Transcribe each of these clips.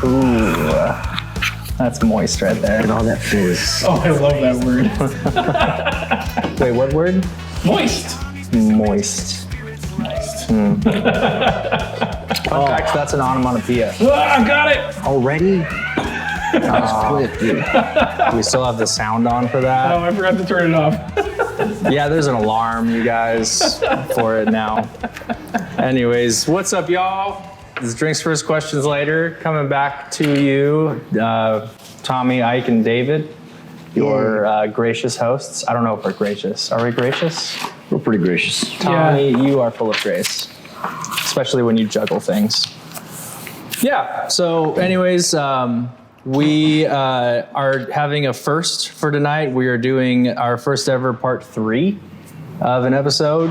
Ooh, that's moist right there. And all that fizz. Oh, I love that word. Wait, what word? Moist. Moist. Moist. Fun fact, that's an onomatopoeia. I got it. Already? That was quick, dude. We still have the sound on for that. Oh, I forgot to turn it off. Yeah, there's an alarm, you guys, for it now. Anyways, what's up, y'all? This is Drinks First, Questions Later. Coming back to you, Tommy, Ike, and David, your gracious hosts. I don't know if we're gracious. Are we gracious? We're pretty gracious. Tommy, you are full of grace, especially when you juggle things. Yeah, so anyways, we are having a first for tonight. We are doing our first ever part 3 of an episode.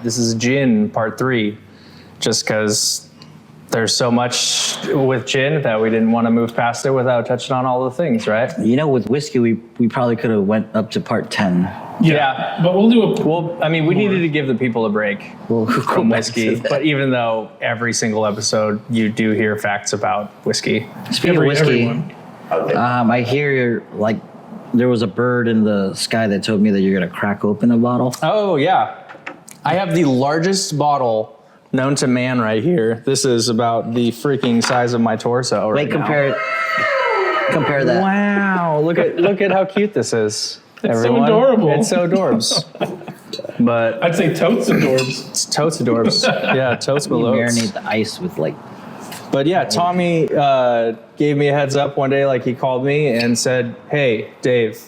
This is gin part 3, just because there's so much with gin that we didn't want to move past it without touching on all the things, right? You know, with whiskey, we probably could have went up to part 10. Yeah. But we'll do a... Well, I mean, we needed to give the people a break from whiskey, but even though every single episode you do hear facts about whiskey. Speaking of whiskey, everyone. I hear like there was a bird in the sky that told me that you're gonna crack open a bottle. Oh yeah, I have the largest bottle known to man right here. This is about the freaking size of my torso right now. Compare that. Wow, look at how cute this is. It's so adorable. It's so adorbs. But I'd say totes adorbs. it's totes adorbs. Yeah, totes You below. marinate the ice with like. But yeah, Tommy gave me a heads up one day, like he called me and said, "Hey, Dave,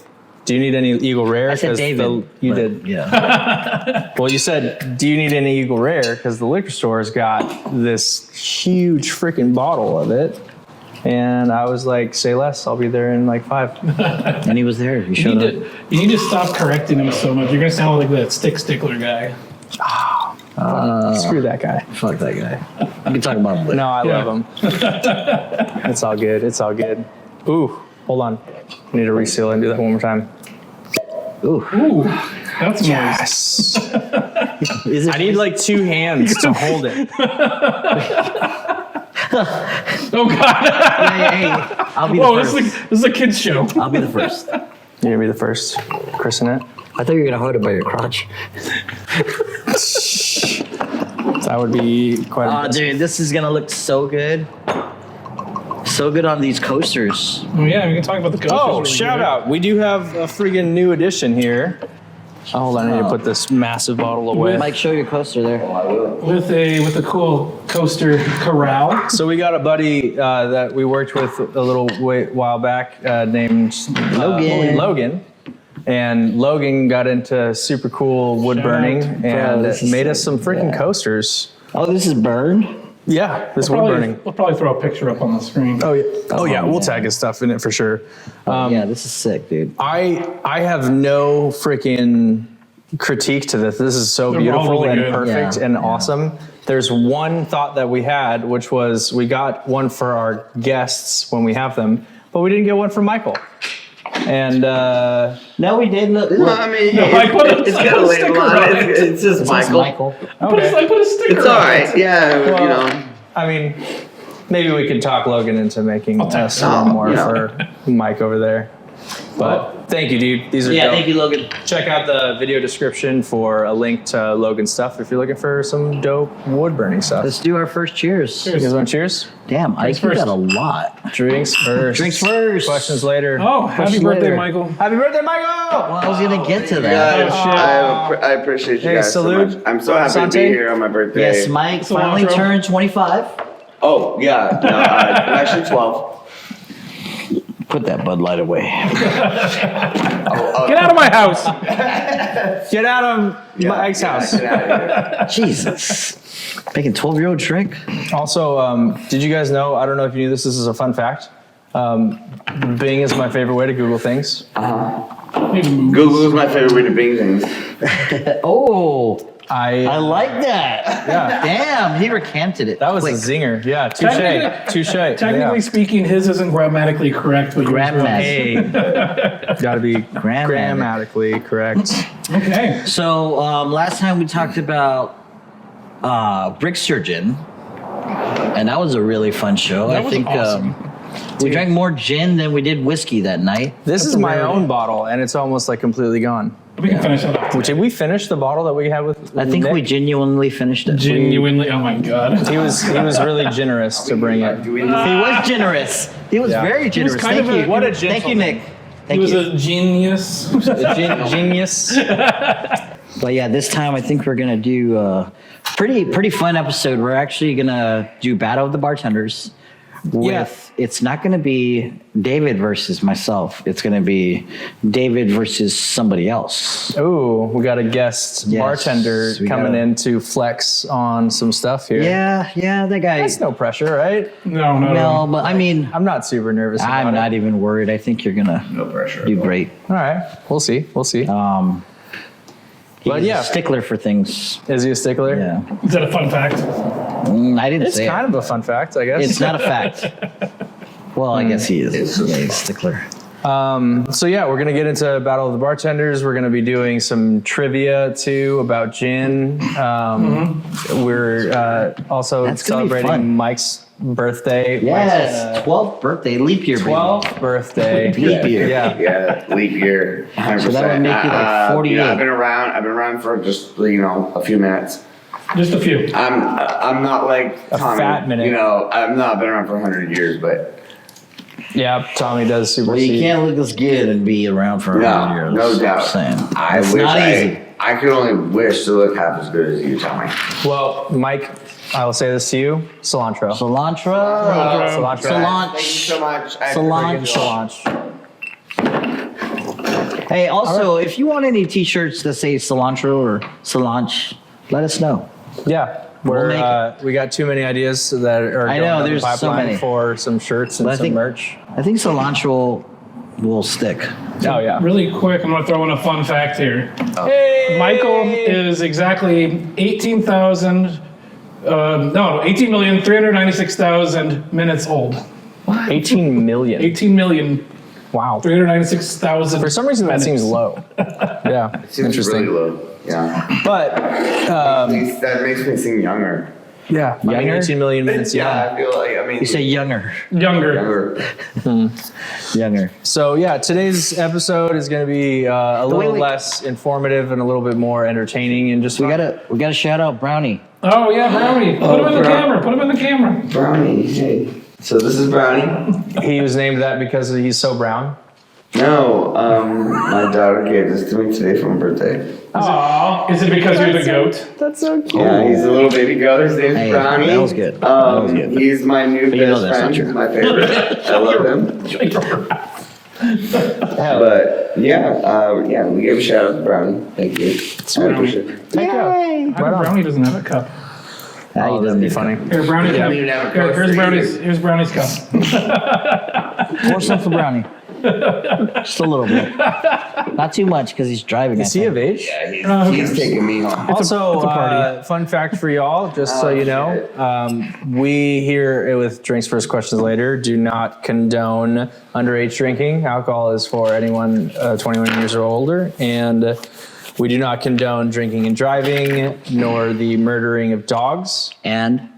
do you need any Eagle Rare?" I said David. You did. Yeah. Well, you said, "Do you need any Eagle Rare?" Because the liquor store's got this huge freaking bottle of it. And I was like, "Say less, I'll be there in like 5." And he was there. He showed up. You need to stop correcting him so much. You're gonna sound like that Stick-Stickler guy. Screw that guy. Fuck that guy. We can talk about him later. No, I love him. It's all good. It's all good. Ooh, hold on. I need to reseal and do that one more time. Ooh. Ooh, that's moist. Yes. Is it I need like 2 hands to hold it. Oh God! Hey, I'll be the Whoa, first. this is a kid's show. I'll be the first. You're gonna be the first. Christen it. I thought you were gonna hold it by your crotch. That would be quite. Oh, dude, this is gonna look so good. So good on these coasters. Oh yeah, we can talk about the coasters. Oh, really shout good. out! We do have a friggin' new edition here. Oh, hold on, I need to put this massive bottle away. Mike, show your coaster there. with a cool coaster corral. So we got a buddy that we worked with a little while back named Logan. And Logan got into super cool wood Shout burning out. and this is made us sick. some freaking Yeah. coasters. Oh, this is burned? Yeah, this wood burning. We'll probably throw a picture up on the screen. Oh yeah, we'll yeah. tag his stuff in it for sure. Yeah, this is sick, dude. I have no freaking critique to this. This is so They're all beautiful really and good. perfect Yeah, and yeah. awesome. There's one thought that we had, which was we got one for our guests when we have them, but we didn't get one for Michael. And No, we did. Look, No, I mean, No, I put a- it's I got put a a label sticker on on it. it. It's just Michael. Michael. I put a sticker. It's all on it. right. Yeah, you know. I mean, maybe we could talk Logan into making us No, one more you know. for Mike over there. But thank you, dude. These are Yeah, dope. thank you, Logan. Check out the video description for a link to Logan's stuff if you're looking for some dope wood burning stuff. Let's do our first cheers. You guys want cheers? Damn, I Drinks think first. got a lot. Drinks first. Drinks first. Questions later. Oh, happy Questions birthday, later. Michael. Happy birthday, Michael! Well, I was gonna get to that. Guys, Oh, shit. I appreciate you Hey, guys salute. so much. I'm so happy to Sante. be here on my birthday. Yes, Mike finally Cilantro. turned 25. Oh, yeah. No, I'm actually 12. Put that Bud Light away. Get out of my house. Get out of Mike's house. Get out of here. Jesus. Making 12-year-old drink? Also, did you guys know, I don't know if you knew this is a fun fact. Bing is my favorite way to Google things. Google is my favorite way to bing things. Oh, I I like that. Yeah. Damn, he recanted it. That was quick. a zinger. Yeah, touche. Touche. Technically Yeah. speaking, his isn't grammatically correct, but yours was. Hey, gotta be grammatically correct. Okay. So last time we talked about Brick Surgeon, and that was a really fun show. That was awesome. We drank more gin than we did whiskey that night. This is my own bottle, and it's almost like completely gone. We can finish it up. Did we finish the bottle that we had with I think Nick? we genuinely finished it. Genuinely, oh my god. He was really generous to bring it. He was generous. He was Yeah. very generous. kind Thank of you. a- what a Thank you, Nick. He Thank was you. a genius. Genius. But yeah, this time I think we're gonna do a pretty fun episode. We're actually gonna do Battle of the Bartenders. It's not gonna be David versus myself. It's gonna be David versus somebody else. Ooh, we got a guest Yes, bartender we coming got a- in to flex on some stuff here. Yeah, that guy. That's no pressure, right? No. But I mean, I'm not super nervous about I'm it. not even worried. I think you're gonna No pressure. do great. All right, we'll see. He's But yeah. a stickler for things. Is he a stickler? Yeah, Is that a fun fact? I didn't It's say kind it. of a fun fact, I guess. It's not a fact. Well, I guess he is. Yeah, he's a stickler. So yeah, we're gonna get into Battle of the Bartenders. We're gonna be doing some trivia too about gin. We're also That's gonna be celebrating fun. Mike's birthday. Yes, 12th birthday, leap year, baby. 12th birthday. Leap year. Yeah. Yeah, leap year. 100%. So that would make you like 48. Yeah, I've been around for just a few minutes. Just a few. I'm not like A Tommy. fat minute. I've not been around for 100 years, but Yeah, Tommy does super. Well, you can't look this good and be around for 100 years. no doubt. Just saying. I It's wish not easy. I could only wish to look half as good as you, Tommy. Well, Mike, I will say this to you: cilantro. Cilantro. Cilantro. Cilantro. Thank you so much. Cilantro. Hey, also, if you want any t-shirts that say cilantro or cilantro, let us know. Yeah, We'll make we got too many ideas that are I going know, down there's the so pipeline many. for some shirts and But I some think- merch. I think cilantro will stick. Oh yeah. Really quick, I'm going to throw in a fun fact here. Hey! Michael is exactly 18,396,000 minutes old. 18 million. 18,000,396,000. Wow. For some reason, that seems low. Yeah, Seems interesting. really low. Yeah. But That makes me seem younger. yeah, I mean, Younger? 18 million minutes. Yeah, Yeah. I feel like, You say younger. Younger. Younger. So yeah, today's episode is going to be a little wait. less informative and a little bit more entertaining and just We gotta shout out Brownie. Oh, yeah, Brownie. Put him in the camera. Put him in the camera. Brownie, hey. So this is Brownie. He was named that because he's so brown. No, my daughter gave this to me today for my birthday. Aw. Is it because you're the goat? That's so cute. Yeah, he's a little baby goat. His name's Hey, Brownie. that was good. That was good. He's my new you know best that's not friend. true. He's my favorite. I love him. But yeah, we gave a shout out to Brownie. Thank you. I appreciate it. Heck yeah. How come Brownie doesn't have a cup? Oh, that'd be funny. Here, Brownie cup. don't even have a Here, cup here's for Brownie's. Here's Brownie's cup. Pour some for Brownie. Just a little bit. Not too much because he's driving. Is he of age? Yeah, he's taking me home. Also, it's a party. fun fact for y'all, just so you know, we here with Drinks First Questions Later do not condone underage drinking. Alcohol is for anyone 21 years or older, and we do not condone drinking and driving, nor the murdering of dogs. And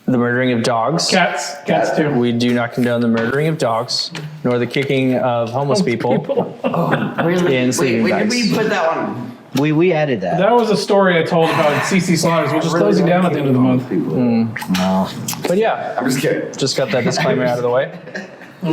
The murdering of dogs. Cats too. We do not condone the murdering of dogs, nor the kicking of homeless people in sleeping Wait, did bags. we put that one? we added that. That was a story I told about CC Slaughters, which is closing down at the end of the month. No. But yeah, I'm just kidding. just got that disclaimer out of the way.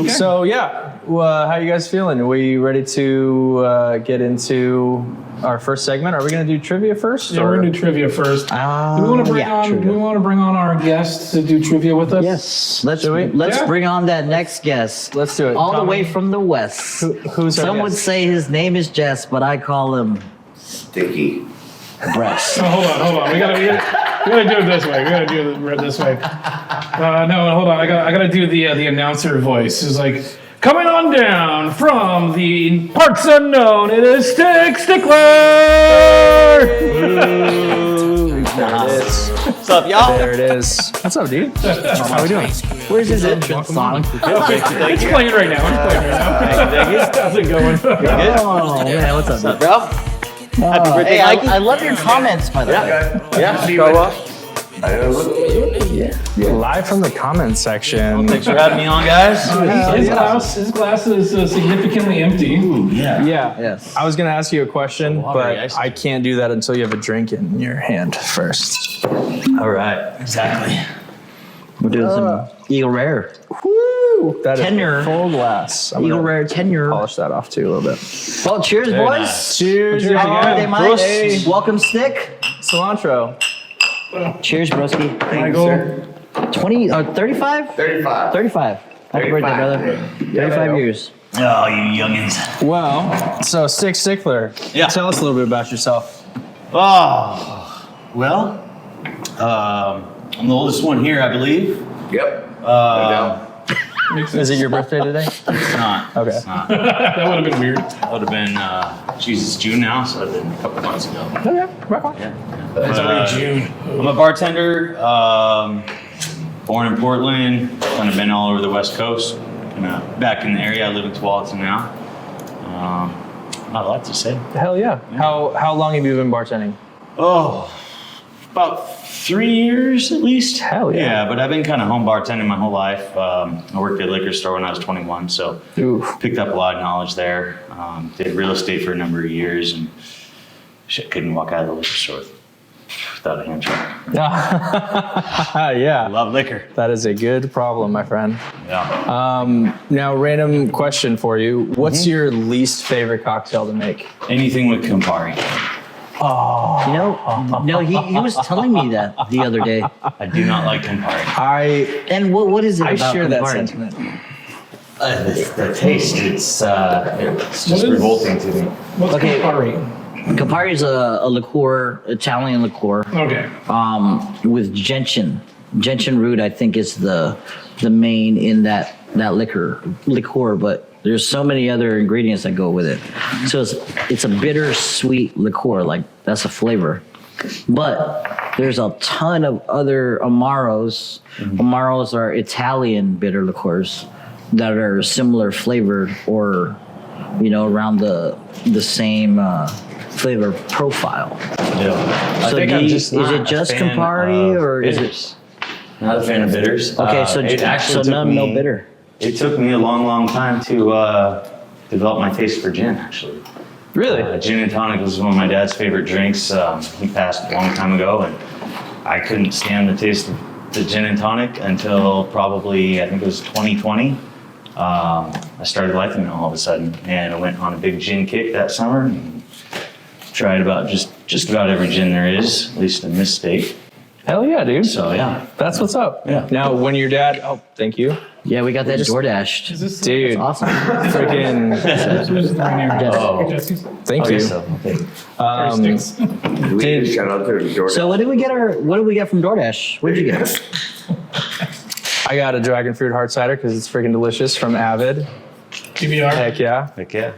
So yeah, how you guys feeling? Are we ready to get into our first segment? Are we going to do trivia first? Yeah, we're gonna do trivia first. Do we want to bring on? trivia. Do we want to bring on our guest to do trivia with us? Yes. Let's Should we? let's Yeah. bring on that next guest. Let's do it. All the Tommy. way from the west. Who's our Some would guest? say his name is Jess, but I call him Sticky. Breast. Oh, hold on. We gotta do it this way. We gotta do it this way. No, hold on. I gotta do the announcer voice. It's like coming on down from the parts unknown. It is Stick-Stickler. What's up, y'all? There it is. What's up, dude? How we doing? Where's his entrance song? It's playing right now. How's it going? Oh man, what's up, bro? Happy birthday, Hey, Mikey. I love your comments, by the way. Yeah, show off. Live from the comments section. Thanks for having me on, guys. His glass is significantly empty. Yeah. Yes. I was going to ask you a question, watery but ice I can't do that until you have a drink in your hand first. All right, exactly. We're doing some Eagle Rare. Woo! That is Tenure. a full glass. I'm Eagle gonna Rare tenure. polish that off too a little bit. Well, cheers, Very boys. nice. Cheers. Cheers Happy birthday, again. Mike. Hey. Welcome, Stick. Cilantro. Cheers, broski. Michael. 20 or 35? 35. 35. Happy birthday, brother. 35 years. Oh, you youngins. Well, so Stick-Stickler. Yeah. Tell us a little bit about yourself. Oh, well, I'm the oldest one here, I believe. Yep. No doubt. Is it your birthday today? It's not. Okay. It's not. That would have been weird. That would have been, Jesus, June now, so it would have been a couple months ago. Okay, right on. Yeah. It's But, already June. I'm a bartender, born in Portland, kind of been all over the West Coast. Back in the area, I live in Tualatin now. Not a lot to say. Hell yeah. How long have you been bartending? Oh, about 3 years at least. Hell yeah. Yeah, but I've been kind of home bartending my whole life. I worked at a liquor store when I was 21, so Oof. picked up a lot of knowledge there. Did real estate for a number of years, and shit, couldn't walk out of the liquor store without a hand truck. Yeah. Love liquor. That is a good problem, my friend. Yeah. Now, random question for you. What's your least favorite cocktail to make? Anything with Campari. You know, no, he was telling me that the other day. I do not like Campari. And what is it I about share that Campari? sentiment. The taste, it's just What is- revolting to me. What's Okay. Campari? Campari is a liqueur, Italian liqueur, Okay. with gentian. Gentian root, I think, is the main in that liquor, but there's so many other ingredients that go with it. So it's a bitter sweet liqueur, like that's a flavor. But there's a ton of other Amaros. Amaros are Italian bitter liqueurs that are similar flavored or, around the same flavor profile. Yeah. So is it just Campari or is it? Not a fan of bitters. Okay, It actually took no me- bitter. It took me a long, long time to develop my taste for gin, actually. Really? Gin and tonic was one of my dad's favorite drinks. He passed a long time ago, and I couldn't stand the taste of the gin and tonic until probably, I think it was 2020. I started liking it all of a sudden, and I went on a big gin kick that summer and tried just about every gin there is, at least in this state. Hell yeah, dude. So yeah. That's what's up. Yeah. Now, when your dad, thank you. Yeah, we got that DoorDashed. Dude, Awesome. freaking, Oh. Jesse's. thank Okay, you. so, okay. Sticks. We need to shout out to Jordan. So what did we get from DoorDash? What did you get? I got a dragon fruit hard cider because it's freaking delicious from Avid. PBR. Heck yeah. Heck yeah.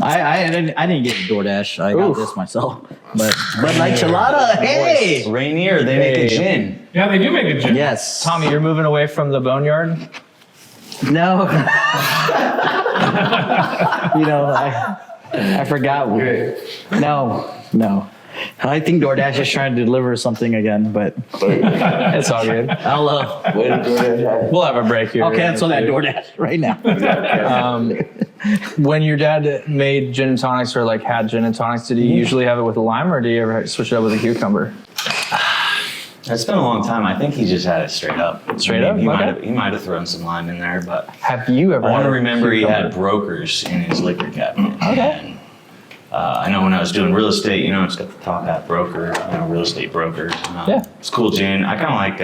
I didn't get DoorDash. I got Oof. this myself. But like Chelada, hey. Rainier, they make a Hey. gin. Yeah, they do make a gin. Yes. Tommy, you're moving away from the boneyard? No. I forgot. No. I think DoorDash is trying to deliver something again, but It's all good. I'll Way to Jordan. We'll have a break here. I'll cancel that DoorDash right now. When your dad made gin and tonics or like had gin and tonics, did he usually have it with a lime or do you ever switch it up with a cucumber? It's been a long time. I think he just had it straight up. Straight up? He Okay. might have thrown some lime in there, but Have you ever I want had to a remember he cucumber? had brokers in his liquor cabinet. Okay. And, I know when I was doing real estate, it's got the top hat broker, real estate broker. Yeah. It's cool gin. I kind of like,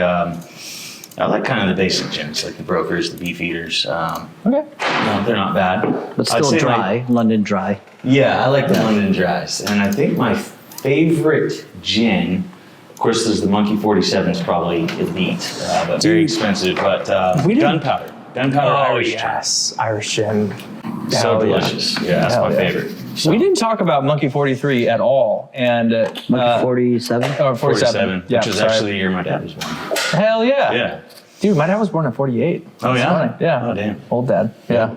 I like kind of the basic gins, like the brokers, the beef eaters. Okay. They're not bad. But I'd still say dry, London dry. Yeah, I like the London Dries. And I think my favorite gin, of course, there's the Monkey 47 is probably elite, but very expensive. But We didn't- Gunpowder Irish gin. yes. Irish gin. So Hell yeah. delicious. Yeah, that's Hell my yeah. favorite. So, We didn't talk about Monkey 43 at all. And Monkey 47. or 47, Yeah, which is sorry. actually the year my dad was born. Hell yeah. Yeah. Dude, my dad was born in 48. Oh, That's yeah? funny. Yeah. Oh, damn. Old dad. Yeah.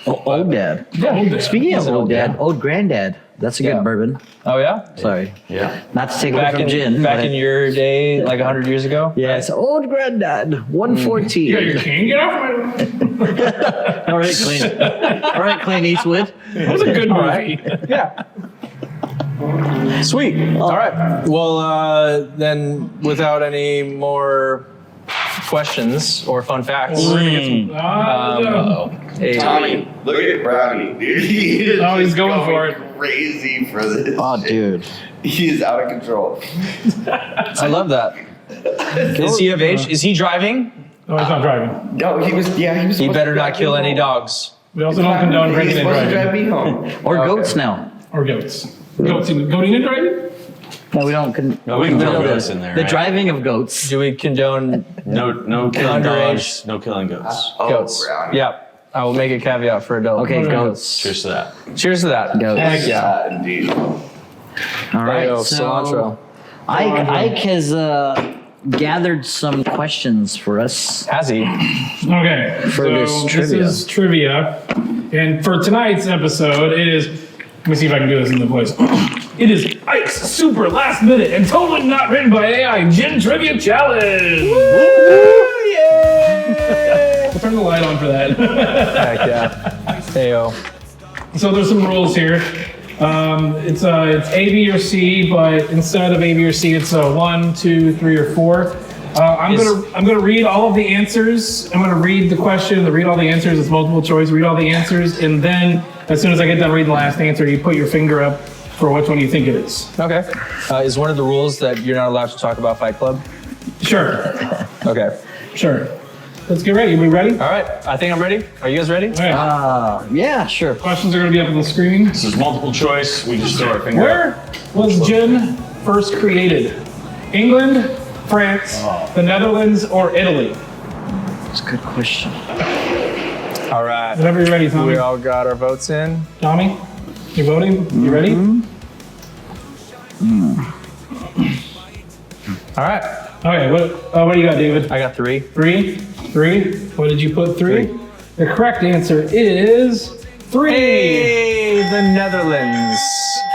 Old dad. Yeah. Old dad. Speaking of He's an old old dad, dad. old granddad. That's a good Yeah. bourbon. Oh yeah. Sorry. Yeah. Not to take away Back from in gin. back but- in your day, like 100 years ago. Yeah, it's old granddad, 114. You got your cane? Get off my. All right, Clint. All right, Clint Eastwood. That was a good movie. Yeah. Sweet. All right. Well, then, without any more questions or fun facts, hey, Tommy, look at Brownie, dude. He is Oh, he's just going for it. Crazy for this. Oh, shit. dude. He is out of control. I love that. Is he of age? Is he driving? No, he's not driving. No, he was. Yeah, he was. He supposed better to not drive kill me any home. dogs. We also don't condone He's drinking and supposed to drive driving. me home. Or Okay. goats now. Or goats. Goating and driving? No, we don't. No, we can throw No, goats in there. The right? driving of goats. Do we condone No killing Underage. dogs. No killing goats. Oh, goats? Brownie. Yeah. I will make a caveat for adult. Okay, Okay. goats. Cheers to that. Cheers to that. Goats. Heck Yeah. Indeed. All right. Ayo, So cilantro. Ike has gathered some questions for us. Has he? Okay. For so this trivia. is trivia. And for tonight's episode, it is. Let me see if I can do this in the voice. It is Ike's super last minute and totally not written by AI Gin Trivia Challenge. We'll turn the light on for that. Heck yeah. Heyo. So there's some rules here. It's A, B, or C, but instead of A, B, or C, it's 1, 2, 3, or 4. I'm gonna read all of the answers. I'm gonna read the question, read all the answers. It's multiple choice. Read all the answers, and then as soon as I get done reading the last answer, you put your finger up for which one you think it is. Okay. Is one of the rules that you're not allowed to talk about Fight Club? Sure, Okay. sure. Let's get ready. We ready? All right. I think I'm ready. Are you guys ready? All right. Yeah, sure. Questions are gonna be up on the screen. This is multiple choice. We just throw our finger up. Where was gin first created? England, France, the Netherlands, or Italy? That's a good question. All right. Whenever you're ready, Tommy. We all got our votes in. Tommy, you voting? You ready? All right. Okay, what do you got, David? I got 3. Three? What did you put? Three? The correct answer is 3. Hey, the Netherlands.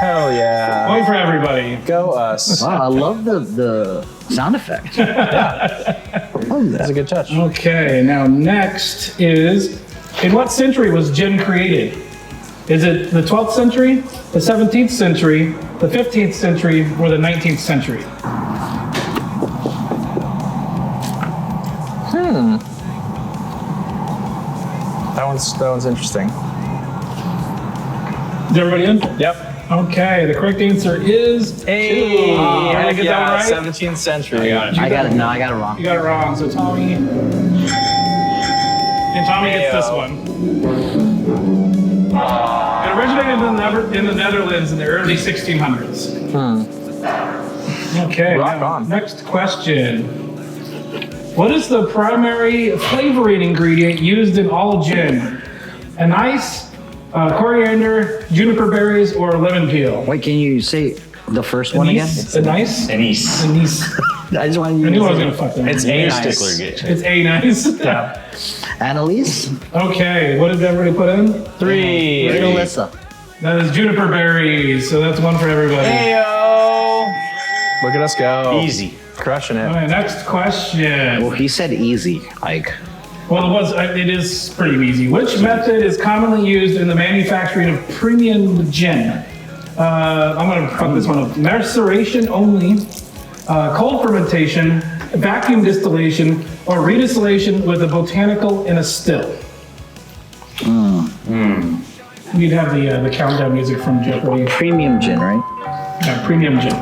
Hell yeah. Point for everybody. Go us. Wow, I love the sound effect. That's a good touch. Okay, now next is, in what century was gin created? Is it the 12th century, the 17th century, the 15th century, or the 19th century? That one's interesting. Is everybody in? Yep. Okay, the correct answer is 2. Hey, Did I heck get yeah, that right? 17th century. I got it wrong. You got it wrong, so Tommy. And Tommy gets this Heyo. one. It originated in the Netherlands in the early 1600s. Okay, Rock now, on. next question. What is the primary flavoring ingredient used in all gin? Anise, coriander, juniper berries, or lemon peel? Wait, can you say the first one again? Anise? Anise. Anise. I just want I you knew I was to gonna fuck that. It's up. Stickler A-nice. gets It's anise. Yeah. Annalise? Okay, what did everybody put in? 3. Melissa. That is juniper berries, so that's one for everybody. Heyo. Look at us go. Easy. Crushing All it. right, next question. Well, he said easy, Ike. Well, it is pretty easy. Which method is commonly used in the manufacturing of premium gin? I'm gonna fuck this one up. Maceration only, cold fermentation, vacuum distillation, or redistillation with a botanical in a still. You'd have the countdown music from Jeopardy. Premium gin, right? Yeah, premium gin.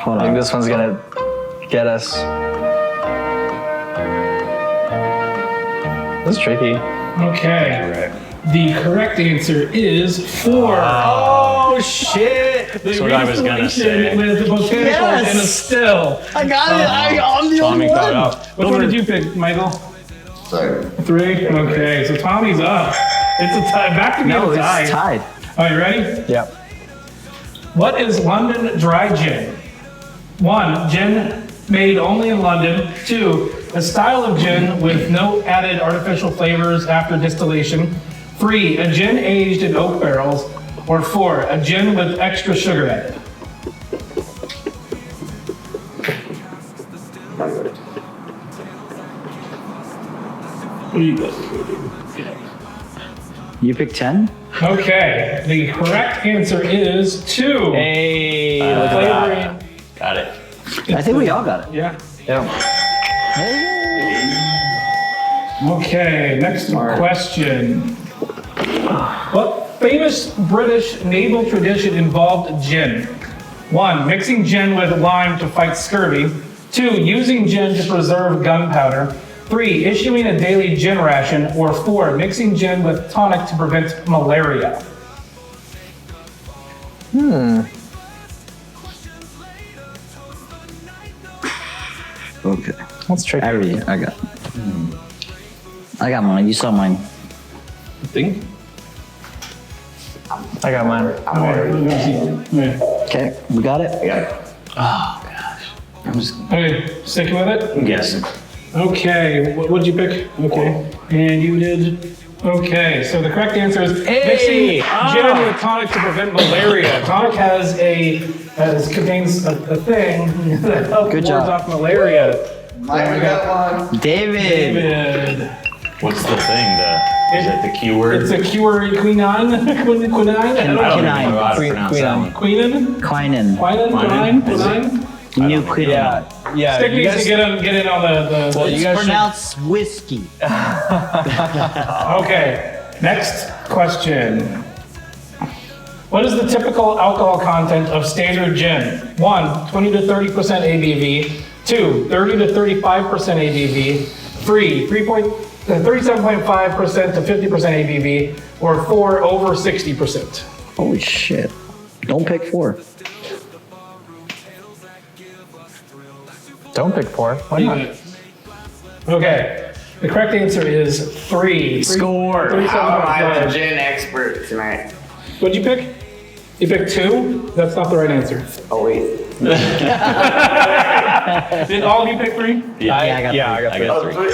Hold I think on. this one's gonna get us. This is tricky. Okay. The correct answer is 4. Oh shit! That's what I was gonna say. With the botanical Yes! and a still. I got it. I'm the Tommy only caught one. up. Which one did you pick, Michael? Sorry. 3? Okay, so Tommy's up. It's a tie. Back to being No, a tie. it's tied. Are you ready? Yeah. What is London dry gin? 1, gin made only in London. 2, a style of gin with no added artificial flavors after distillation. 3, a gin aged in oak barrels. Or 4, a gin with extra sugar added. What do you guys think? You pick 10? Okay, the correct answer is 2. Hey, look at Flavoring. Got it. I think we all got it. Yeah. that. Okay, next question. What famous British naval tradition involved gin? 1, mixing gin with lime to fight scurvy. 2, using gin to preserve gunpowder. 3, issuing a daily gin ration. Or 4, mixing gin with tonic to prevent malaria. Okay. That's tricky. I got mine. You saw mine. Think? I got mine. Okay, we got it? Okay, sticking with it? I'm guessing. Okay, what did you pick? Okay, and you did? Okay, so the correct answer is mixing gin with tonic to prevent malaria. Tonic contains a thing that helps Good wards job. off malaria. I got one. David. David. What's the thing? Is it the Q word? It's a quinine? Quinine? I don't even know how to pronounce that one. Quinine? Quinine. Quinine? Is it? Quinine? New quinine. Yeah. Stick You needs guys, to get in on the well, you guys should, Pronounce whiskey. Okay, next question. What is the typical alcohol content of standard gin? 1, 20 to 30% ABV. 2, 30 to 35% ABV. 3, 37.5% to 50% ABV. Or 4, over 60%. Holy shit. Don't pick 4. don't pick 4. Why not? Okay, the correct answer is 3. Score. How am I the 37.5. gin expert tonight? What'd you pick? You picked 2? That's not the right answer. Oh, wait. Did all of you pick 3? Yeah, I got Yeah, I got I 3. got Oh, 3. three,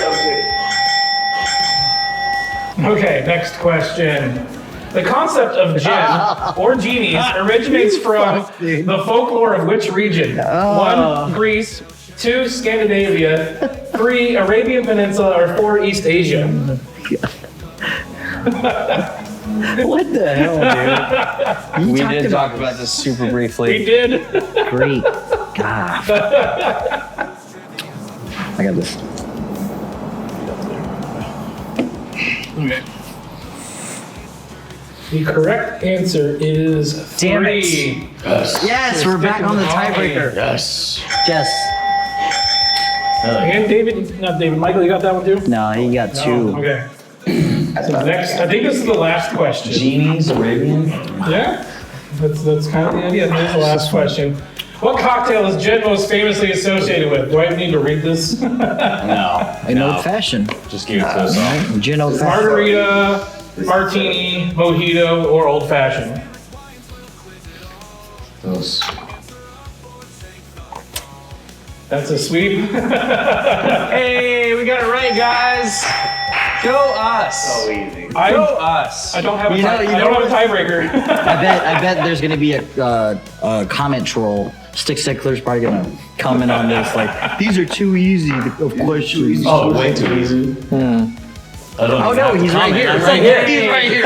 okay. Okay, next question. The concept of gin or genies originates from the folklore of which region? 1, Greece. 2, Scandinavia. 3, Arabian Peninsula. Or 4, East Asia. What the hell, dude? We did talk about this super We briefly. did. Great. God. I got this. Okay. The correct answer is 3. Damn it. Yes, we're back on the tiebreaker. Yes. Jess. And David, not David, Michael, you got that one too? No, he got 2. Okay. So next, I think this is the last question. Genies, Arabian? Yeah, that's kind of the idea. Here's the last question. What cocktail is gin most famously associated with? Do I need to read this? No. An old fashioned. Just give it to us all. Gin old fashioned. Margarita, martini, mojito, or old fashioned? Those. That's a sweep. Hey, we got it right, guys. Go us. So easy. I Go us. don't have a You know- tie- you I know don't have a what? tiebreaker. I bet there's gonna be a comment troll. Stick-Stickler's probably gonna comment on this like, these are too easy of questions. Oh, way too easy. I don't Oh even no, have to he's right comment. here. I'm right here. He's right here.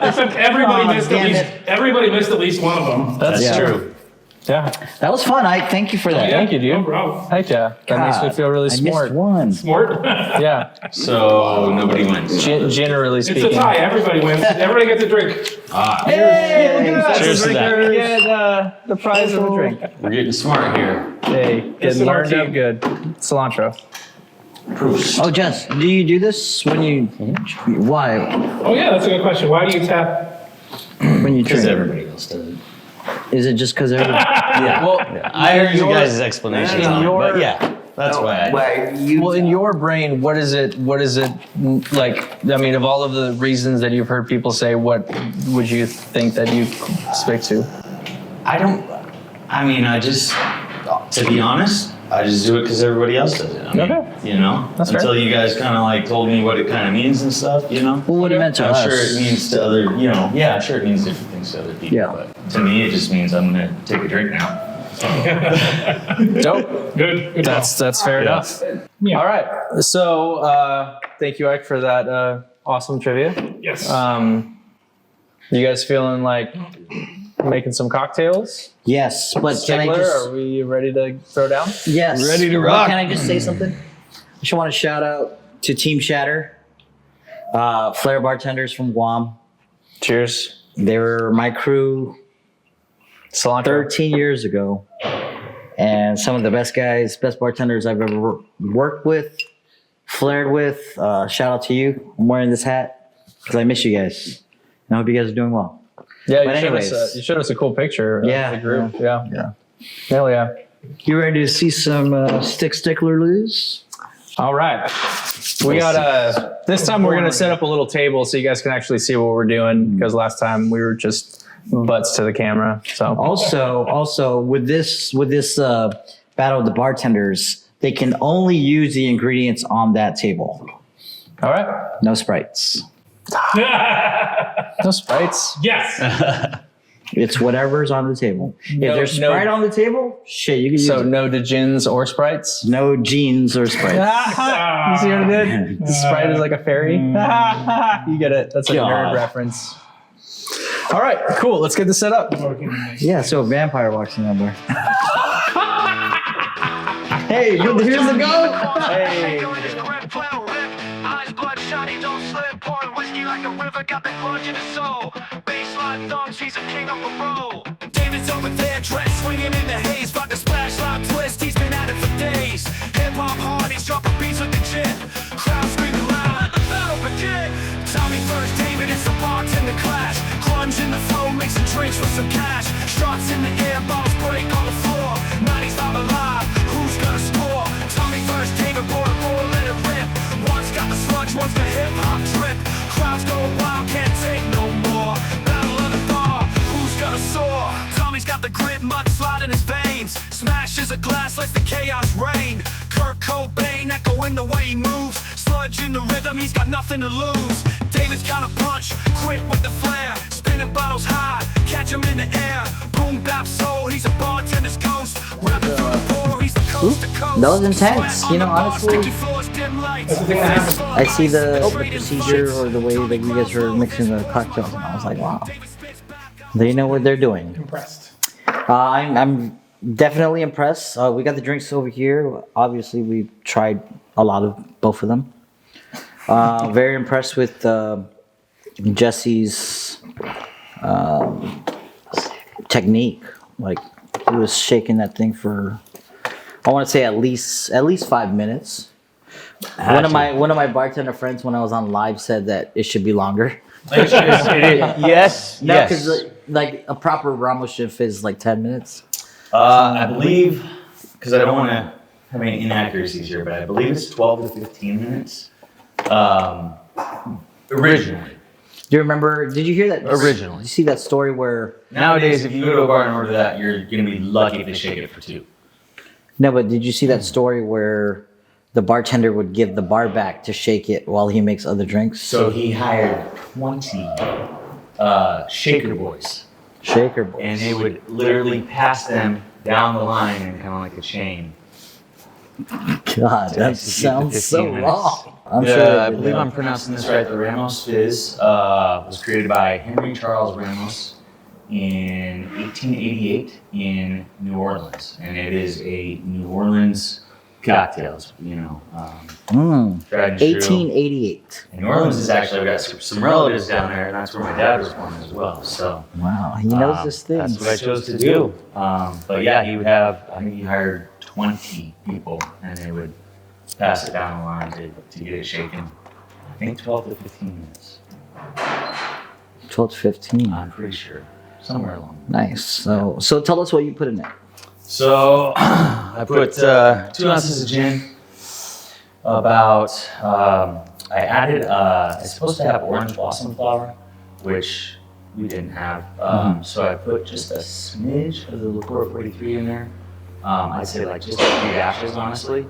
Except everybody Oh, missed damn at least it. everybody missed at least one of them. That's Yeah. true. Yeah. That was fun, Ike. Thank you for that. Thank you, dude. No problem. Heck yeah. That makes me God, feel really I smart. missed one. Smart. Yeah. So nobody wins. Generally It's a speaking. tie. Everybody wins. Everybody gets a drink. Hey, look at us. Cheers to that. Get the prize of a drink. We're getting smart here. Hey, It's get a learned martini. up good. Cilantro. Proust. Oh, Jess, do you do this when you? Why? Oh yeah, that's a good question. Why do you tap? When you Because drink? everybody else does it. Is it just because everybody? Yeah. Well, I heard your your- guys' explanations in on it, your- but yeah, that's why. well, in your brain, what is it like? I mean, of all of the reasons that you've heard people say, what would you think that you stick to? I just, to be honest, I just do it because everybody else does it. I mean, Okay. you know, That's until fair. you guys kind of like told me what it kind of means and stuff, you know. Well, what it meant to I'm us. sure it means to other, you know, yeah, I'm sure it means different things to other people. Yeah. But to me, it just means I'm gonna take a drink now. Dope. Good. That's fair enough. Yeah. All right. So thank you, Ike, for that awesome trivia. Yes. You guys feeling like making some cocktails? Yes, but can I Stickler, just? are we ready to throw down? Yes. Ready to But rock. Can I just say something? I just want to shout out to Team Shatter, Flair Bartenders from Guam. Cheers. They were my crew Cilantro. 13 years ago, and some of the best guys, best bartenders I've ever worked with, flared with. Shout out to you. I'm wearing this hat because I miss you guys. And I hope you guys are doing well. Yeah, But anyways. you showed us a cool picture Yeah, of the group. Yeah. Yeah. Hell yeah. You ready to see some Stick-Stickler lose? All right. We got this time we're gonna set up a little table so you guys can actually see what we're doing, because last time we were just butts to the camera. So Also with this battle of the bartenders, they can only use the ingredients on that table. all right. No Sprites. No Sprites. Yes. It's whatever's on the table. If there's no- Sprite on the table, shit, you can use So it. no DeGins or Sprites. No jeans or Sprites. You see what I did? The Sprite is like a fairy. You get it. That's a God. nerd reference. All right, cool. Let's get this set up. Yeah, so a vampire walks in there. Hey, here's the goat. Hey. Eyes bloodshot, he don't slip. Pouring whiskey like a river, got that grudge in his soul. Baseline thumbs, he's a king of the roll. David's over there, dressed, swinging in the haze. Vodka splash, loud twist, he's been at it for days. Hip hop hard, he's dropping beats with the gin. Crowd screaming loud, let the battle begin. Tommy first, David, it's the bartender clash. Plunge in the flow, mixing drinks with some cash. Shots in the air, balls break on the floor. 90s vibe alive, who's gonna score? Tommy first, David, pour a roll, let it rip. One's got the sludge, one's the hip hop trip. Crowds go wild, can't take no more. Battle of the bar, who's gonna soar? Tommy's got the grit, mud slide in his veins. Smashes a glass, lets the chaos reign. Kurt Cobain, echoing the way he moves. Sludge in the rhythm, he's got nothing to lose. David's got a punch, quick with the flair. Spinning bottles high, catch him in the air. Boom bap soul, he's a bartender's ghost. Rapping through the pour, he's the coast to coast. That was intense. Sweat on You know, the bar, honestly, sticky floors, dim lights. I see the procedure or the way that you guys were mixing the cocktails, and I was like, wow, they know what they're doing. Impressed. I'm definitely impressed. We got the drinks over here. Obviously, we tried a lot of both of them. Very impressed with Jesse's technique. Like, he was shaking that thing for, I want to say at least 5 minutes. One of my bartender friends, when I was on live, said that it should be longer. Yes. No, because like a proper Ramos shift is like 10 minutes. I believe, because I don't want to have any inaccuracies here, but I believe it's 12 to 15 minutes. Originally. Do you remember? Did you hear that? Originally. Did you see that story where? Nowadays, if you go to a bar and order that, you're going to be lucky if they shake it for 2. No, but did you see that story where the bartender would give the bar back to shake it while he makes other drinks? So he hired 20 shaker boys, Shaker boys. and they would literally pass them down the line in kind of like a chain. God, that sounds 15 so minutes. wrong. I'm Yeah, sure. they I did believe that. I'm pronouncing this right. The Ramos Fizz was created by Henry Charles Ramos in 1888 in New Orleans, and it is a New Orleans cocktail. Tried and true. 1888. And New Orleans is actually, we got some relatives down there, and that's where my dad was born as well. So Wow, he knows this thing. that's what I chose to do. But yeah, he would have, I think he hired 20 people, and they would pass it down the line to get it shaken. I think 12 to 15 minutes. 12 to 15. I'm pretty sure. Somewhere along. Nice. So tell us what you put in there. So I put 2 ounces of gin. About I added. It's supposed to have orange blossom flower, which we didn't have. So I put just a smidge of the liqueur 43 in there. I'd say like just a few dashes, honestly.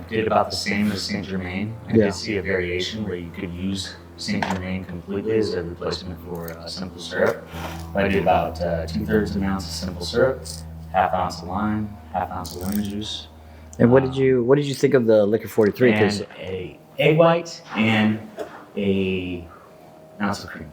Did about the same as Saint Germain. I Yeah. did see a variation where you could use Saint Germain completely as a replacement for simple syrup. I did about 2/3 of an ounce of simple syrup, half ounce of lime, half ounce of lemon juice, And what did you think of the liquor 43? Because and a egg white and a ounce of cream.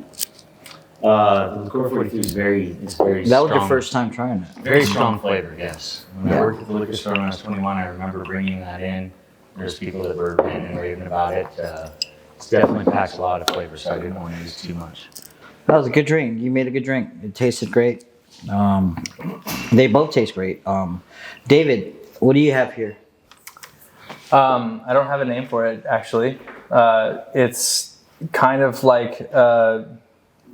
The liqueur 43 is very that strong. was your first time trying it. Very strong flavor, yes. When Yeah. I worked at the liquor store when I was 21, I remember bringing that in. There's people that were ranting and raving about it. It definitely packs a lot of flavor, so I didn't want to use too much. That was a good drink. You made a good drink. It tasted great. They both taste great. David, what do you have here? I don't have a name for it actually. It's kind of like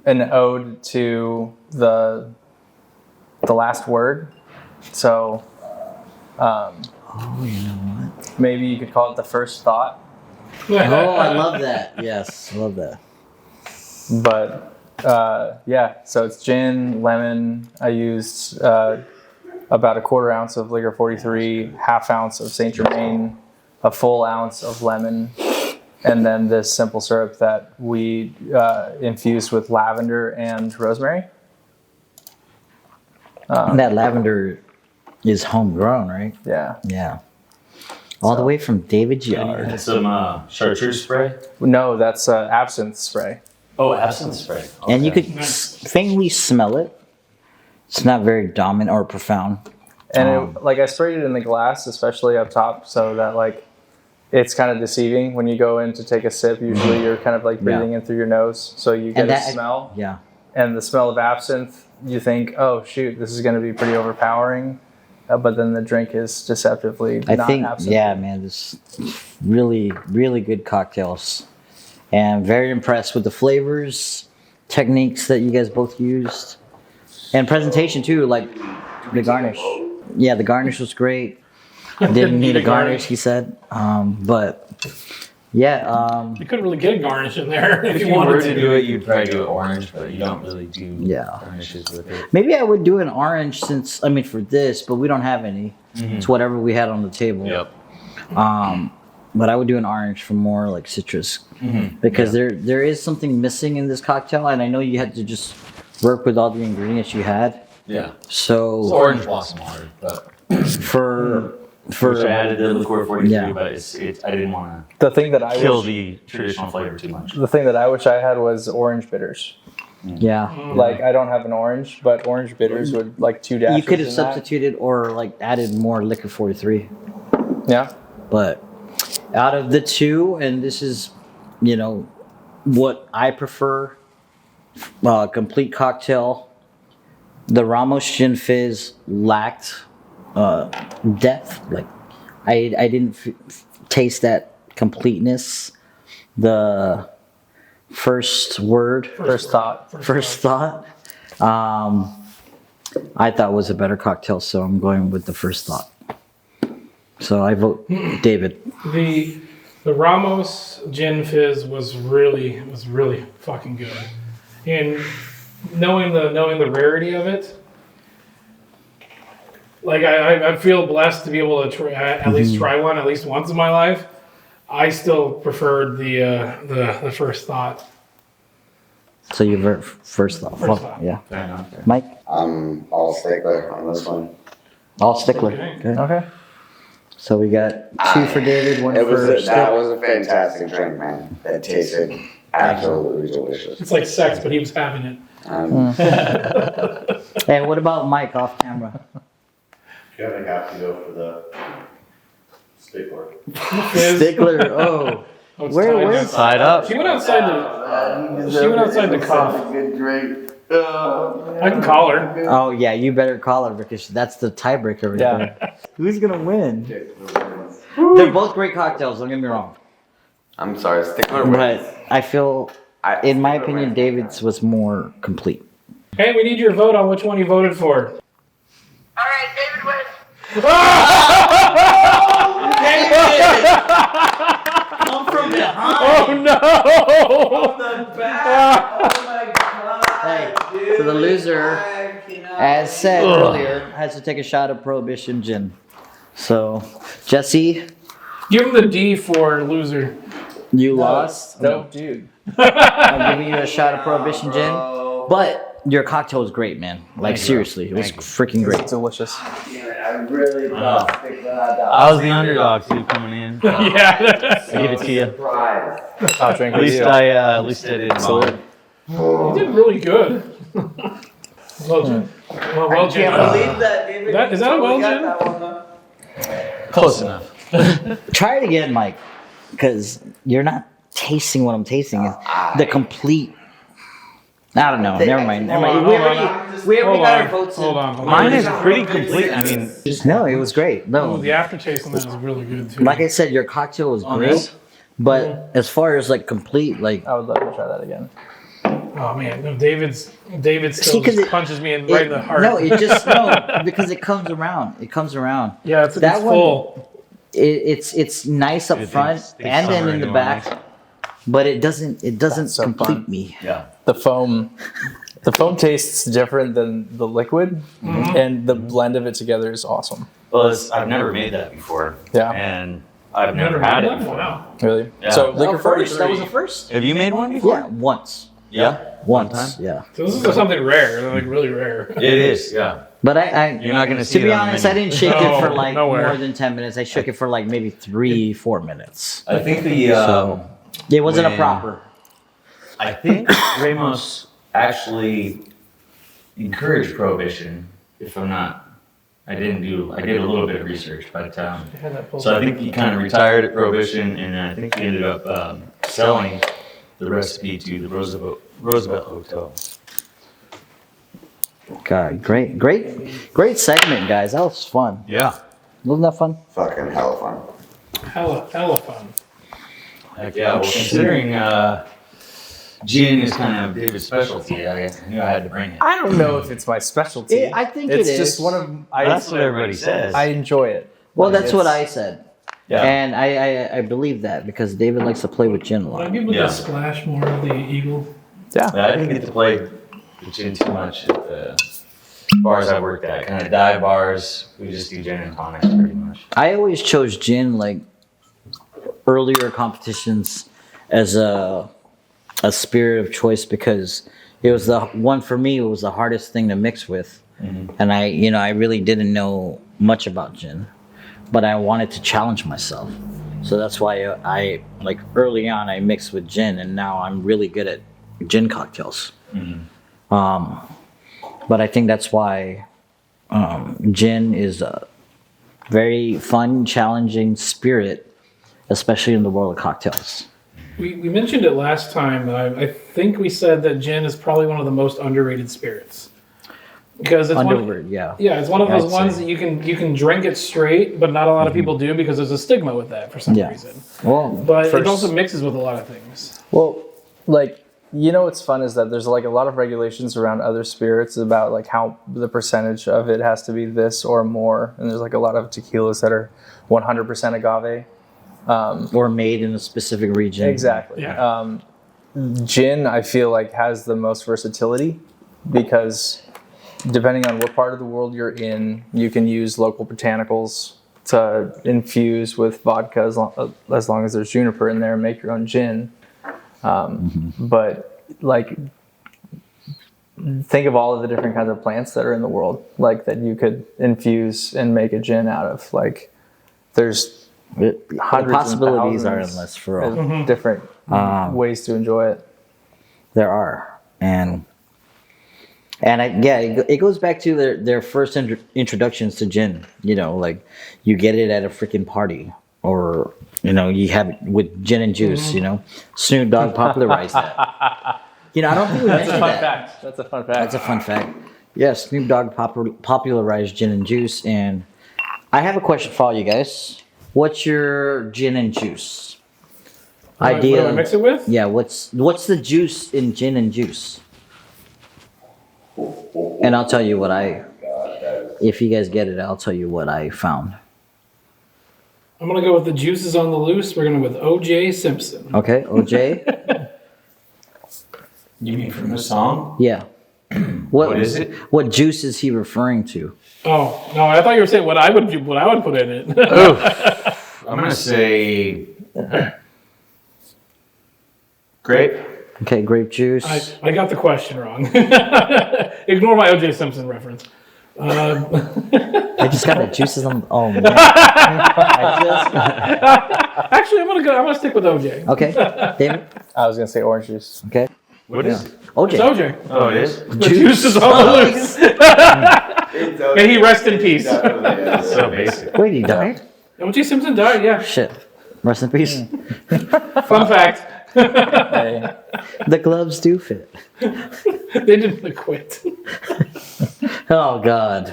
an ode to the last word. So Oh, you know what? maybe you could call it the first thought. Oh, I love that. Yes, I love that. But yeah, so it's gin, lemon. I used about a 1/4 ounce of liquor 43, half ounce of Saint Germain, a full ounce of lemon, and then this simple syrup that we infused with lavender and rosemary. And that lavender is homegrown, right? Yeah. Yeah. All the way from David's yard. And some chartreuse spray. No, that's absinthe spray. Oh, absinthe spray. And you Okay. could faintly smell it. It's not very dominant or profound. And I sprayed it in the glass, especially up top, so that like it's kind of deceiving when you go in to take a sip. Usually you're kind of like breathing in through your nose, so you get And a that- smell. Yeah. And the smell of absinthe, you think, oh shoot, this is going to be pretty overpowering. But then the drink is deceptively I not think, absinthe. yeah, man, this really, really good cocktails. And very impressed with the flavors, techniques that you guys both used. And presentation too, like the garnish. Yeah, the garnish was great. Didn't need a garnish, he said. But yeah, You couldn't really get a garnish in there if If you you were wanted to to. do it, you'd probably do it orange, but you don't really do Yeah. garnishes with it. maybe I would do an orange for this, but we don't have any. It's whatever we had on the table. Yep. But I would do an orange for more like citrus because there is something missing in this cocktail, and I know you had to just work with all the ingredients you had. Yeah. So Orange blossom water, but for which I added the liqueur 43, Yeah. but I didn't want The thing that I to kill wish, the traditional flavor too much. the thing that I wish I had was orange bitters. yeah, Like I don't have an orange, but orange bitters would like 2 dashes. you could have in that. substituted or like added more liquor 43. Yeah. But out of the two, and this is, what I prefer, complete cocktail, the Ramos Gin Fizz lacked depth. Like, I didn't taste that completeness. The first word, First thought. first thought, I thought was a better cocktail, so I'm going with the first thought. So I vote David. The Ramos Gin Fizz was really fucking good, and knowing the rarity of it, like I feel blessed to be able to try, at least try one at least once in my life. I still preferred the first thought. So you vote first thought. First thought. Yeah. Fair enough. Mike? All Stickler on this one. All Stickler. Okay. Okay. Okay. So we got 2 for David, 1 It for was that Stick. was a fantastic drink, man. It tasted absolutely delicious. It's like sex, but he was having it. Hey, what about Mike off camera? Kevin got to go for the Stickler. Fizz. Stickler. Oh. Oh, it's Where- tied where's- up. Tied up. She went outside to cough. Good drink. I can call her. Oh, yeah, you better call her because that's the tiebreaker right Yeah. there. Who's going to win? They're both great cocktails, don't get me wrong. I'm sorry, Stickler. But I feel, in my opinion, David's was more complete. Hey, we need your vote on which one you voted for. All right, David wins. Oh no! Hey, so the loser as said earlier, has to take a shot of Prohibition gin. So, Jesse, Give him the D for loser. you lost. No, dude. I'm giving you a shot of Prohibition gin. But your cocktail was great, man. Like, seriously, it was freaking great. Delicious. I really thought I was the underdog too coming in. Yeah. I give it to you. surprise. I'll drink At with least you. at least I did. You did really good. Well, Jen. Well, Jen. that, David. Is that a well, got Jen? that one, though. Close enough. Try it again, Mike, because you're not tasting what I'm tasting. It's the complete. I don't know. Never mind. Never mind. We already got our votes in. Hold on. Mine is pretty complete. I mean, No, it was great. No, The aftertaste on that is really good too. like I said, your cocktail was great. this? But as far as like complete, like I would love to try that again. Oh man, no, David still 'cause just it- punches me in right in the heart. no, it just no because it comes around. It comes around. Yeah, it's that one- full. It's nice up It front thinks and then summer in the anymore, back, nice. but it doesn't so complete fun. me. yeah. The foam tastes different than the liquid, and the blend of it together is awesome. Well, I've never made that before. Yeah. And I've never had it that? before. Wow. Really? Yeah. So Oh, liquor first, that was 43. the first. Have you made one before? Yeah, once. Yeah. Once. Yeah. So this is something rare, like really rare. It is. Yeah. But I You're not gonna see to be it on the honest, I menu. didn't shake it for like nowhere. more than 10 minutes. I shook it for like maybe 3-4 minutes. I think the So it wasn't a when- proper. I think Ramos actually encouraged prohibition. If I'm not, I did a little bit of research, but so I think he kind of retired at prohibition, and I think he ended up selling the recipe to the Roosevelt Hotel. God, great segment, guys. That was fun. Yeah. Wasn't that fun? Fucking hell fun. Hella fun. Heck yeah. Well, considering gin is kind of David's specialty, I knew I had to bring it. I don't know if it's my specialty. I think it's it is. just one of That's what everybody says. I enjoy it. Well, Like, that's what it's- I said. Yeah. And I believe that because David likes to play with gin a When I lot. give with Yeah. the splash more of the eagle. Yeah. I didn't get to play the gin too much at the bars I worked at. Kind of dive bars. We just do gin and tonics pretty much. I always chose gin like earlier competitions as a spirit of choice because it was the one for me. It was the hardest thing to mix with, and I really didn't know much about gin, but I wanted to challenge myself. So that's why I like early on I mixed with gin, and now I'm really good at gin cocktails. But I think that's why gin is a very fun, challenging spirit, especially in the world of cocktails. We mentioned it last time. I think we said that gin is probably one of the most underrated spirits because it's Underword, yeah. Yeah, it's one of Yeah, those I'd ones say. that you can drink it straight, but not a lot of people do because there's a stigma with that for some Yeah. reason. Well, But it First- also mixes with a lot of things. Well, like, you know what's fun is that there's like a lot of regulations around other spirits about like how the percentage of it has to be this or more. And there's like a lot of tequilas that are 100% agave. or made in a specific region. Exactly. Yeah. Gin, I feel like, has the most versatility because depending on what part of the world you're in, you can use local botanicals to infuse with vodka as long as there's juniper in there and make your own gin. But like, think of all of the different kinds of plants that are in the world, like that you could infuse and make a gin out of. Like, there's The hundreds possibilities and are thousands endless for all. of different ways to enjoy it. There are. And it goes back to their first introductions to gin. You know, like you get it at a freaking party, or you have it with gin and juice. Snoop Dogg popularized that. I don't think we mentioned that. fact. That's a fun fact. That's a fun fact. Yeah, Snoop Dogg popularized gin and juice, and I have a question for all you guys. What's your gin and juice? What do I mix it with? Yeah, what's the juice in gin and juice? And I'll tell you if you guys get it, I'll tell you what I found. I'm gonna go with the juices on the loose. We're gonna go with O.J. Simpson. Okay, OJ? You mean from the song? Yeah. What is it? What juice is he referring to? Oh no, I thought you were saying what I would put in it. I'm gonna say grape. Okay, grape juice. I got the question wrong. Ignore my O.J. Simpson reference. I just got the juices on. Oh man. Actually, I'm gonna stick with O.J. Okay, David. I was gonna say orange juice. Okay. What is it? OJ. It's O.J. Oh, it is? The juice is on loose. May he rest in peace. So basic. Wait, he died? O.J. Simpson died. Yeah. Shit. Rest in peace. Fun fact. Hey, The gloves do fit. They didn't quit. Oh God.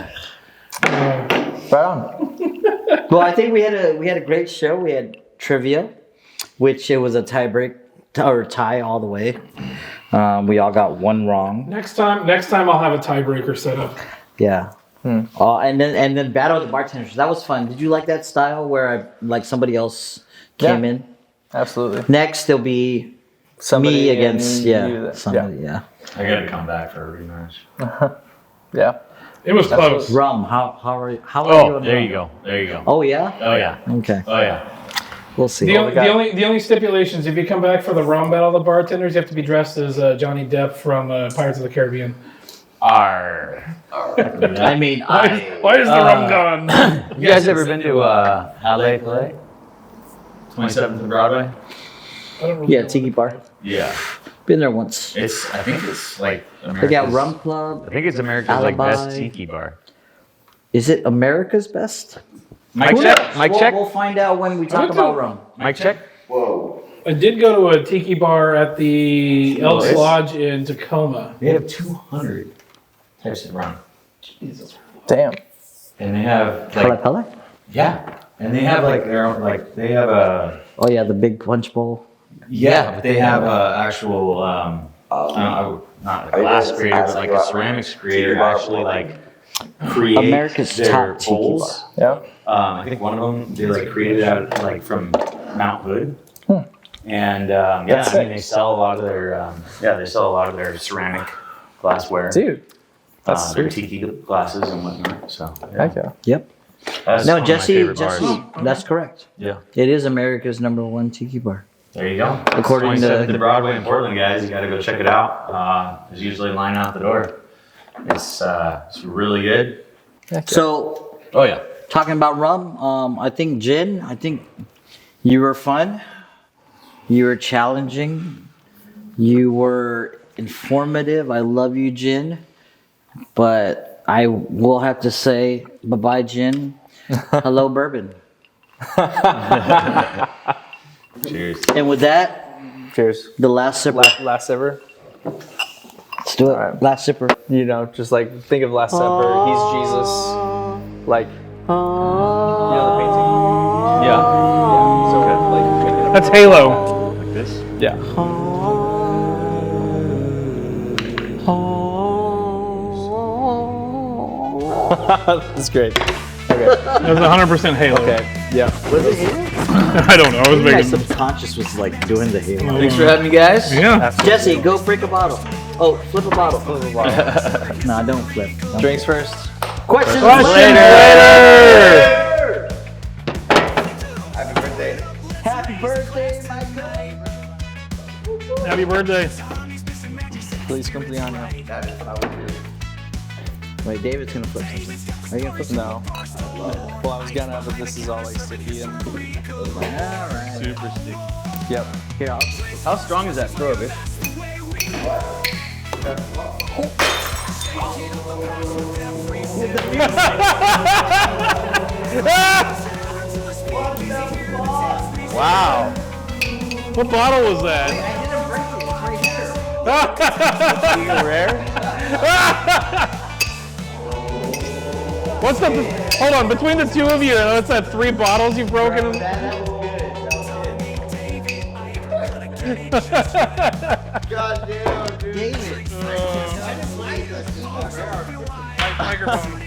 right on. Well, I think we had a great show. We had trivia, which it was a tie all the way. We all got one wrong. Next time I'll have a tiebreaker set up. Yeah. And then battle of the bartenders. That was fun. Did you like that style where somebody else came Yeah. in? Absolutely. Next, there'll be Somebody me and against you somebody. Yeah. I gotta come back for a rematch. Yeah. It was close. Rum. How are you? Oh, on there rum? you go. There you go. Oh yeah. Oh yeah. Okay. Oh yeah. We'll see. The only stipulations, if you come back for the rum battle of the bartenders, you have to be dressed as Johnny Depp from Pirates of the Caribbean. Arr. I mean, Why is the rum gone? You guys ever been to LA Play? 27th and Broadway? I don't really yeah, know. tiki bar. Yeah. Been there once. I think it's like They America's. got rum club. I think it's America's Alibi. best tiki bar. Is it America's best? Mic Who check. knows? Mic We'll- check. We'll find out when we talk went about to- rum. Mic check. Whoa. I did go to a tiki bar at the Elks Nice. Lodge in Tacoma. They have 200 types of rum, Damn. and they have Pele like Pele? and they have like their own they have a Oh yeah, the big punch bowl. but they have a actual not a glass guess creator, but ask like about a ceramics tiki creator bar. actually like create America's their top tiki bowls. Yeah. I think one of them they like created out like from Mount Hood. And That's I mean sick. they sell a lot of their ceramic glassware, Dude. That's their sweet. tiki glasses and whatnot. So Heck yeah. Yep. that's No, one of my Jesse, favorite bars. that's correct. Yeah, It is America's #1 tiki bar. there you go. According to- 27th and Broadway in Portland, guys, you got to go check it out. There's usually a line out the door. It's really good. Heck yeah. So, Oh yeah. talking about rum, I think gin. I think you were fun. You were challenging. You were informative. I love you, gin. But I will have to say bye-bye, gin. Hello, bourbon. Cheers. And with that, Cheers. the last sipper. Last sipper. Let's do it. Alright. Last sipper. You know, just like think of Last Supper. He's Jesus. Like, you know the painting? Yeah. Yeah. So like, make it That's Halo. Like this. yeah. That's great. Okay. That's 100% Halo. Okay. Yeah. Was it Halo? I don't know. I was My making. subconscious was like doing the Halo. Thanks for having me, guys. Yeah. Jesse, go break a bottle. Oh, flip a bottle. Nah, don't flip. Don't Drinks first. Questions Later. Happy birthday. Happy birthday, my guy. Happy birthday. Please cumpleaños. That is how we do it. Wait, David's gonna flip something. Are you gonna flip something? No. Well, I was gonna, but this is all like sticky and. Alright. Super sticky. Yep. Here, I'll How strong is that throw, bitch? Wow. What bottle was that? What's the? Hold on. Between the two of you, what's that? 3 bottles you've broken? God damn, dude. David. Microphone.